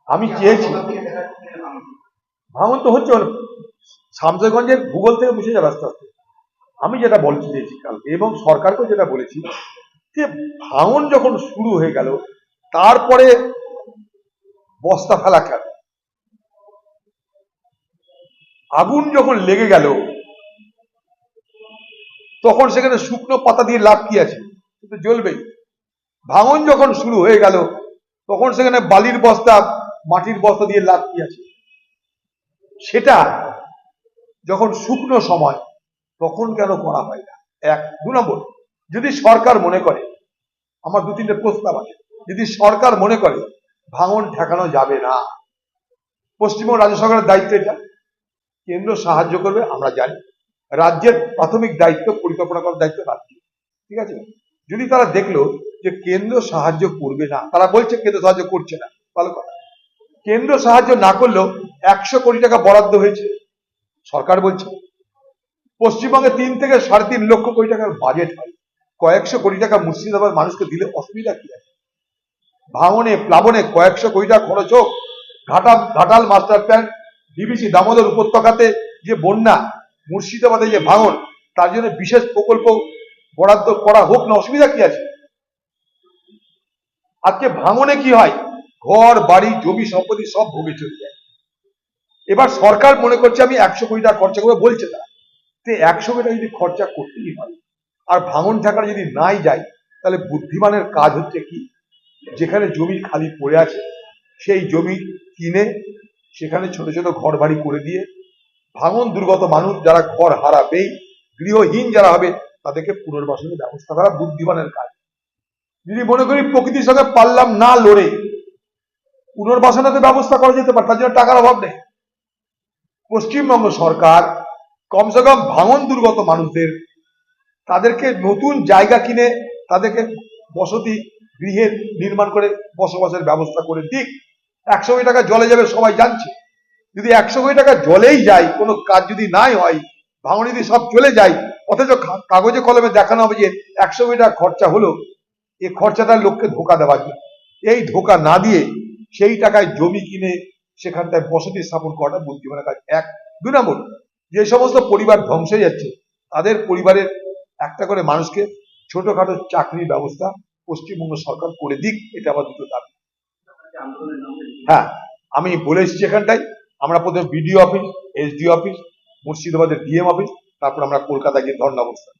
আমি চেয়েছি, ভাঙন তো হচ্ছে, শামসাগঞ্জের ভূগোল থেকে মুছে যাবে আস্তে আস্তে। আমি যেটা বলতে চেয়েছি কালকে এবং সরকারকেও যেটা বলেছি, যে ভাঙন যখন শুরু হয়ে গেল তারপরে বস্তা ফেলা কেন? আগুন যখন লেগে গেল তখন সেখানে শুকনো পাতা দিয়ে লাভ কি আছে? কিন্তু জ্বলবেই। ভাঙন যখন শুরু হয়ে গেল তখন সেখানে বালির বস্তা, মাটির বস্তা দিয়ে লাভ কি আছে? সেটা যখন শুকনো সময় তখন কেন করা হয় না? এক। দু নম্বর, যদি সরকার মনে করে, আমার দু তিনটে প্রস্তাব আছে, যদি সরকার মনে করে ভাঙন ঠেকানো যাবে না, পশ্চিমবঙ্গ রাজ্য সরকারের দায়িত্ব এটা, কেন্দ্র সাহায্য করবে আমরা জানি, রাজ্যের প্রাথমিক দায়িত্ব পরিকল্পনা করার দায়িত্ব রাজ্য, ঠিক আছে? যদি তারা দেখলো যে কেন্দ্র সাহায্য করবে না, তারা বলছে কেন্দ্র সাহায্য করছে না, ভালো কথা, কেন্দ্র সাহায্য না করলেও 100 কোটি টাকা বরাদ্দ হয়েছে, সরকার বলছে পশ্চিমবঙ্গে 3 থেকে 3.5 লক্ষ কোটি টাকার বাজেট হয়, কয়েকশো কোটি টাকা মুর্শিদাবাদ মানুষকে দিলে অসুবিধা কি আছে? ভাঙনে প্লাবনে কয়েকশো কোটি টাকা খরচ হোক, Ghatal master plan, DVC Damodar উপত্যকাতে যে বন্যা, মুর্শিদাবাদে যে ভাঙন, তার জন্য বিশেষ প্রকল্প বরাদ্দ করা হোক না, অসুবিধা কি আছে? আজকে ভাঙনে কি হয়, ঘর বাড়ি জমি সম্পত্তি সব ভোগে চলে যায়। এবার সরকার মনে করছে আমি 100 কোটি টাকা খরচা করবো, বলছে তারা, 100 কোটি টাকা যদি খরচা করতেই হয় আর ভাঙন ঠেকানো যদি নাই যায়, তাহলে বুদ্ধিমানের কাজ হচ্ছে কি, যেখানে জমি খালি পড়ে আছে সেই জমি কিনে সেখানে ছোট ছোট ঘর বাড়ি করে দিয়ে ভাঙন দুর্গত মানুষ যারা ঘর হারাবেই, গৃহহীন যারা হবে, তাদেরকে পুনর্বাসনের ব্যবস্থা করা বুদ্ধিমানের কাজ। যদি মনে করি প্রকৃতির সঙ্গে পারলাম না লড়ে পুনর্বাসনের ব্যবস্থা করা যেতে পারে, তার জন্য টাকার অভাব নেই। পশ্চিমবঙ্গ সরকার কমসে কম ভাঙন দুর্গত মানুষদের, তাদেরকে নতুন জায়গা কিনে তাদেরকে বসতি গৃহের নির্মাণ করে বসবাসের ব্যবস্থা করে দিক। 100 কোটি টাকা জলে যাবে সবাই জানছে, যদি 100 কোটি টাকা জলেই যায়, কোনো কাজ যদি নাই হয়, ভাঙন যদি সব চলে যায়, অথচ কাগজে কলমে দেখানো হবে যে 100 কোটি টাকা খরচা হলো, এই খরচাটা লোককে ধোকা দেওয়ার জন্য। এই ধোকা না দিয়ে সেই টাকায় জমি কিনে সেখানটায় বসতি স্থাপন করাটা বুদ্ধিমানের কাজ, এক। 2 নম্বর, যে সমস্ত পরিবার ধ্বংস হয়ে যাচ্ছে তাদের পরিবারের একটা করে মানুষকে ছোটখাটো চাকরির ব্যবস্থা পশ্চিমবঙ্গ সরকার করে দিক, এটা আমার দুটো দাবি। হ্যাঁ, আমি বলে এসেছি এখানটাই, আমরা প্রথমে বিডিও অফিস, এসডিও অফিস, মুর্শিদাবাদের ডিএম অফিস, তারপর আমরা কলকাতা গিয়ে ধর্ণা অবস্থান।